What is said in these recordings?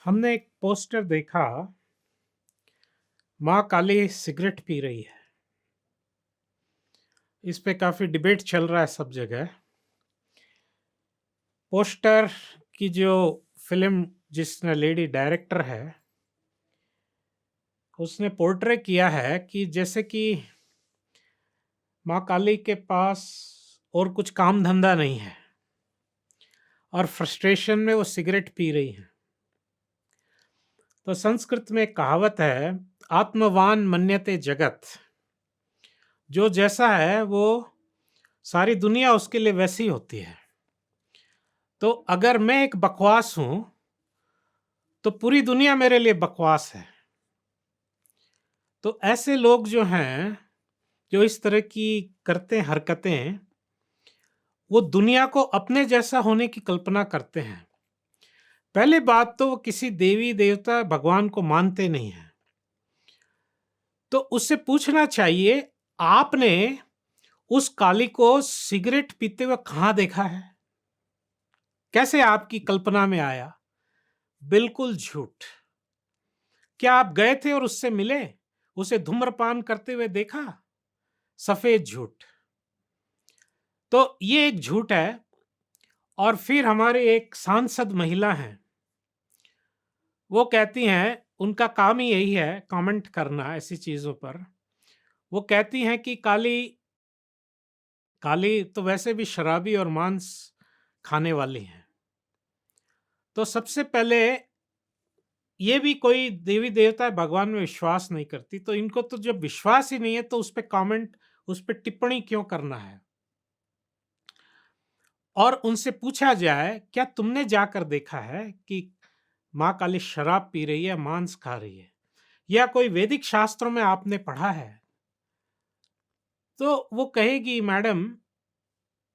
हमने एक पोस्टर देखा, माँ काली सिगरेट पी रही है। इस पे काफी डिबेट चल रहा है सब जगह। पोस्टर की जो फिल्म जिसने लेडी डायरेक्टर है, उसने पोर्ट्रे किया है कि जैसे कि माँ काली के पास और कुछ काम धंधा नहीं है और फ्रस्ट्रेशन में वो सिगरेट पी रही है। तो संस्कृत में एक कहावत है, आत्मवान मन्यते जगत। जो जैसा है वो सारी दुनिया उसके लिए वैसी होती है। तो अगर मैं एक बकवास हूं तो पूरी दुनिया मेरे लिए बकवास है। तो ऐसे लोग जो हैं, जो इस तरह की करते हैं हरकतें, वो दुनिया को अपने जैसा होने की कल्पना करते हैं। पहले बात तो वो किसी देवी देवता भगवान को मानते नहीं हैं। तो उससे पूछना चाहिए, आपने उस काली को सिगरेट पीते हुए कहां देखा है? कैसे आपकी कल्पना में आया? बिल्कुल झूठ। क्या आप गए थे और उससे मिले? उसे धूम्रपान करते हुए देखा? सफेद झूठ। तो ये एक झूठ है। और फिर हमारे एक सांसद महिला हैं, वो कहती हैं, उनका काम ही यही है कमेंट करना ऐसी चीजों पर। वो कहती हैं कि काली काली तो वैसे भी शराबी और मांस खाने वाली हैं। तो सबसे पहले ये भी कोई देवी देवता भगवान में विश्वास नहीं करती, तो इनको तो जब विश्वास ही नहीं है तो उस पर कमेंट, उस पर टिप्पणी क्यों करना है? और उनसे पूछा जाए, क्या तुमने जाकर देखा है कि माँ काली शराब पी रही है, मांस खा रही है, या कोई वैदिक शास्त्रों में आपने पढ़ा है? तो वो कहेगी, मैडम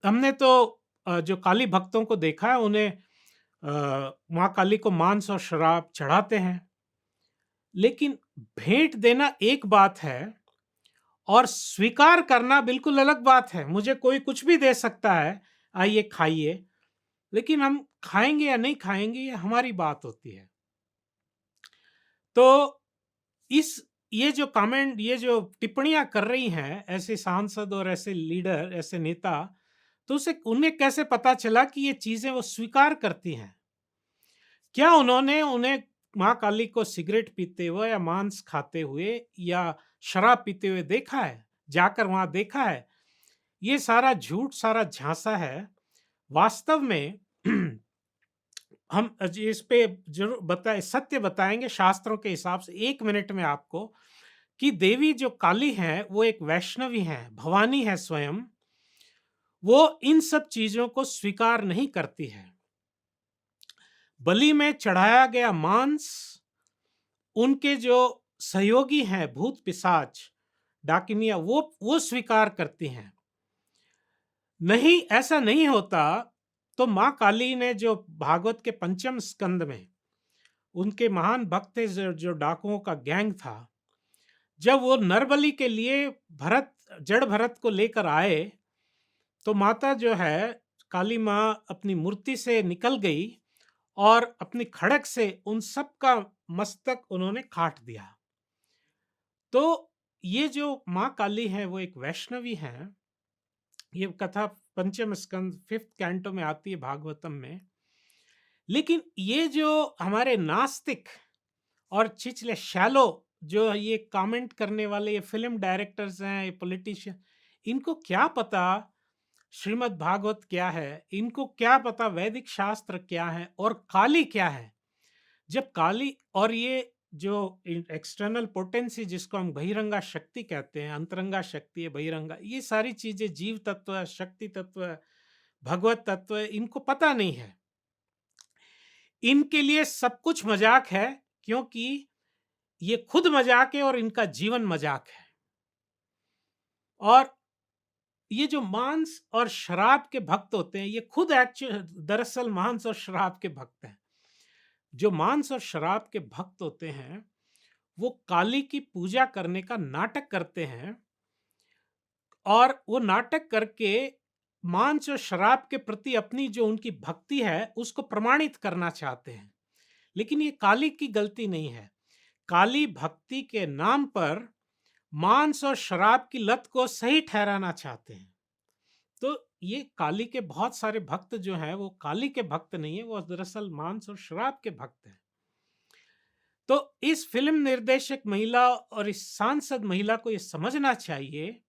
हमने तो जो काली भक्तों को देखा है, उन्हें माँ काली को मांस और शराब चढ़ाते हैं। लेकिन भेंट देना एक बात है और स्वीकार करना बिल्कुल अलग बात है। मुझे कोई कुछ भी दे सकता है, आइए खाइए, लेकिन हम खाएंगे या नहीं खाएंगे ये हमारी बात होती है। तो इस ये जो कमेंट, ये जो टिप्पणियां कर रही हैं ऐसे सांसद और ऐसे लीडर, ऐसे नेता, तो उसे उन्हें कैसे पता चला कि ये चीजें वो स्वीकार करती हैं? क्या उन्होंने उन्हें माँ काली को सिगरेट पीते हुए या मांस खाते हुए या शराब पीते हुए देखा है? जाकर वहां देखा है? ये सारा झूठ, सारा झांसा है। वास्तव में हम इस पे जरूर बताए, सत्य बताएंगे शास्त्रों के हिसाब से 1 मिनट में आपको, कि देवी जो काली है वो एक वैष्णवी है, भवानी है स्वयं। वो इन सब चीजों को स्वीकार नहीं करती है। बलि में चढ़ाया गया मांस उनके जो सहयोगी हैं भूत पिशाच डाकिनिया, वो स्वीकार करती हैं। नहीं, ऐसा नहीं होता तो माँ काली ने जो भागवत के पंचम स्कंद में उनके महान भक्त थे, जो डाकुओं का गैंग था, जब वो नरबली के लिए जड़ भरत को लेकर आए, तो माता जो है काली माँ अपनी मूर्ति से निकल गई और अपनी खड़क से उन सब का मस्तक उन्होंने काट दिया। तो ये जो माँ काली है वो एक वैष्णवी है। ये कथा पंचम स्कंद 5th कैंटो में आती है भागवतम में। लेकिन ये जो हमारे नास्तिक और छिछले शैलो जो ये कमेंट करने वाले ये फिल्म डायरेक्टर्स हैं, ये पॉलिटिशियन, इनको क्या पता श्रीमद् भागवत क्या है? इनको क्या पता वैदिक शास्त्र क्या है और काली क्या है? जब काली और ये जो एक्सटर्नल पोटेंसी जिसको हम बहिरंगा शक्ति कहते हैं, अंतरंगा शक्ति है, बहिरंगा, ये सारी चीजें जीव तत्व है, शक्ति तत्व है, भगवत तत्व है, इनको पता नहीं है। इनके लिए सब कुछ मजाक है, क्योंकि ये खुद मजाक है और इनका जीवन मजाक है। और ये जो मांस और शराब के भक्त होते हैं, ये खुद दरअसल मांस और शराब के भक्त हैं। जो मांस और शराब के भक्त होते हैं वो काली की पूजा करने का नाटक करते हैं और वो नाटक करके मांस और शराब के प्रति अपनी जो उनकी भक्ति है उसको प्रमाणित करना चाहते हैं। लेकिन ये काली की गलती नहीं है। काली भक्ति के नाम पर मांस और शराब की लत को सही ठहराना चाहते हैं। तो ये काली के बहुत सारे भक्त जो हैं वो काली के भक्त नहीं है, वो दरअसल मांस और शराब के भक्त हैं। तो इस फिल्म निर्देशक महिला और इस सांसद महिला को ये समझना चाहिए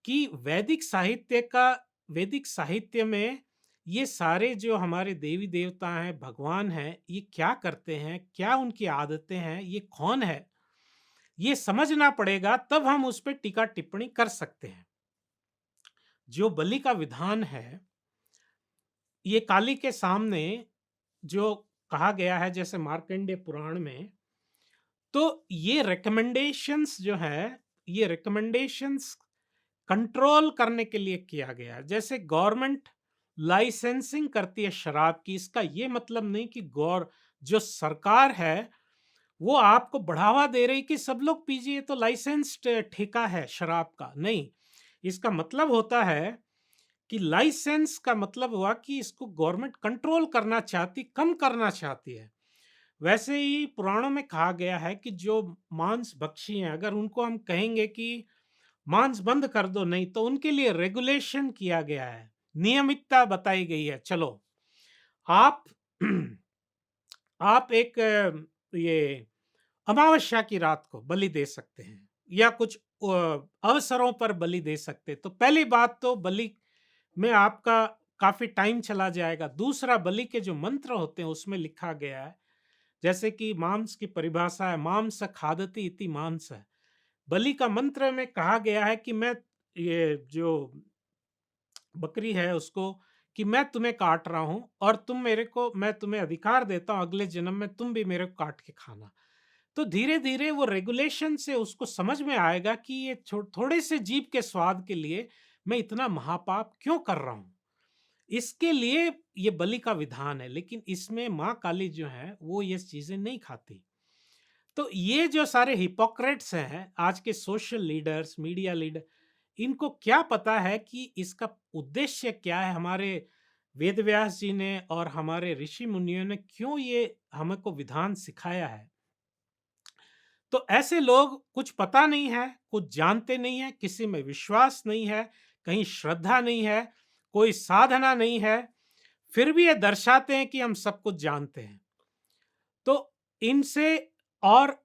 कि वैदिक साहित्य में ये सारे जो हमारे देवी देवता हैं, भगवान हैं, ये क्या करते हैं, क्या उनकी आदतें हैं, ये कौन है, ये समझना पड़ेगा, तब हम उस पर टीका टिप्पणी कर सकते हैं। जो बलि का विधान है, ये काली के सामने जो कहा गया है जैसे मार्कंडेय पुराण में, तो ये रिकमेंडेशंस जो है, ये रिकमेंडेशंस कंट्रोल करने के लिए किया गया है। जैसे गवर्नमेंट लाइसेंसिंग करती है शराब की, इसका ये मतलब नहीं कि गौर जो सरकार है वो आपको बढ़ावा दे रही कि सब लोग पीजिए तो लाइसेंस्ड ठेका है शराब का, नहीं। इसका मतलब होता है कि लाइसेंस का मतलब हुआ कि इसको गवर्नमेंट कंट्रोल करना चाहती, कम करना चाहती है। वैसे ही पुराणों में कहा गया है कि जो मांस भक्षी हैं, अगर उनको हम कहेंगे कि मांस बंद कर दो, नहीं, तो उनके लिए रेगुलेशन किया गया है, नियमितता बताई गई है। चलो आप आप एक ये अमावस्या की रात को बलि दे सकते हैं या कुछ अवसरों पर बलि दे सकते हैं। तो पहली बात तो बलि में आपका काफी टाइम चला जाएगा। दूसरा, बलि के जो मंत्र होते हैं उसमें लिखा गया है, जैसे कि मांस की परिभाषा है, मांस खादति इति मांस है। बलि का मंत्र में कहा गया है कि मैं ये जो बकरी है उसको, कि मैं तुम्हें काट रहा हूं और तुम मेरे को, मैं तुम्हें अधिकार देता हूं अगले जन्म में तुम भी मेरे को काट के खाना। तो धीरे धीरे वो रेगुलेशन से उसको समझ में आएगा कि ये थोड़े से जीभ के स्वाद के लिए मैं इतना महापाप क्यों कर रहा हूं। इसके लिए ये बलि का विधान है, लेकिन इसमें माँ काली जो है वो ये चीजें नहीं खाती। तो ये जो सारे हिपोक्रेट्स हैं, आज के सोशल लीडर्स, मीडिया लीडर, इनको क्या पता है कि इसका उद्देश्य क्या है। हमारे वेद व्यास जी ने और हमारे ऋषि मुनियों ने क्यों ये हमको विधान सिखाया है। तो ऐसे लोग, कुछ पता नहीं है, कुछ जानते नहीं है, किसी में विश्वास नहीं है, कहीं श्रद्धा नहीं है, कोई साधना नहीं है, फिर भी ये दर्शाते हैं कि हम सब कुछ जानते हैं। तो इनसे, और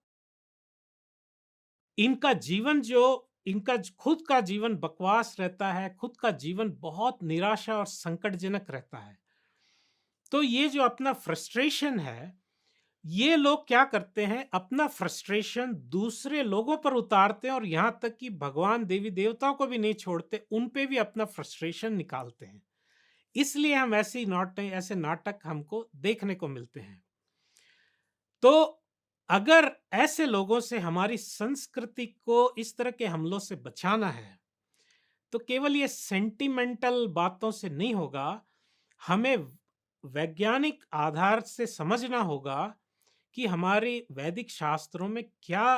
इनका जीवन जो, इनका खुद का जीवन बकवास रहता है, खुद का जीवन बहुत निराशा और संकटजनक रहता है। तो ये जो अपना फ्रस्ट्रेशन है, ये लोग क्या करते हैं, अपना फ्रस्ट्रेशन दूसरे लोगों पर उतारते हैं और यहां तक कि भगवान देवी देवताओं को भी नहीं छोड़ते, उन पे भी अपना फ्रस्ट्रेशन निकालते हैं। इसलिए हम ऐसे नाटक हमको देखने को मिलते हैं। तो अगर ऐसे लोगों से, हमारी संस्कृति को इस तरह के हमलों से बचाना है, तो केवल ये सेंटिमेंटल बातों से नहीं होगा, हमें वैज्ञानिक आधार से समझना होगा कि हमारे वैदिक शास्त्रों में क्या,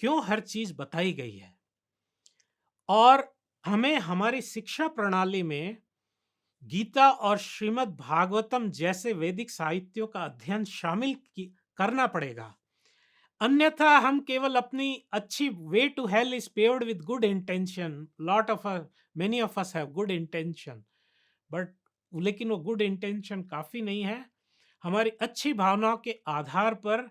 क्यों हर चीज बताई गई है। और हमें हमारी शिक्षा प्रणाली में गीता और श्रीमद् भागवतम जैसे वैदिक साहित्यों का अध्ययन करना पड़ेगा। अन्यथा हम केवल अपनी अच्छी, way to hell is paved with good intention, many of us have good intention, but लेकिन वो गुड इंटेंशन काफी नहीं है। हमारी अच्छी भावनाओं के आधार पर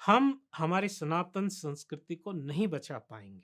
हम हमारी सनातन संस्कृति को नहीं बचा पाएंगे।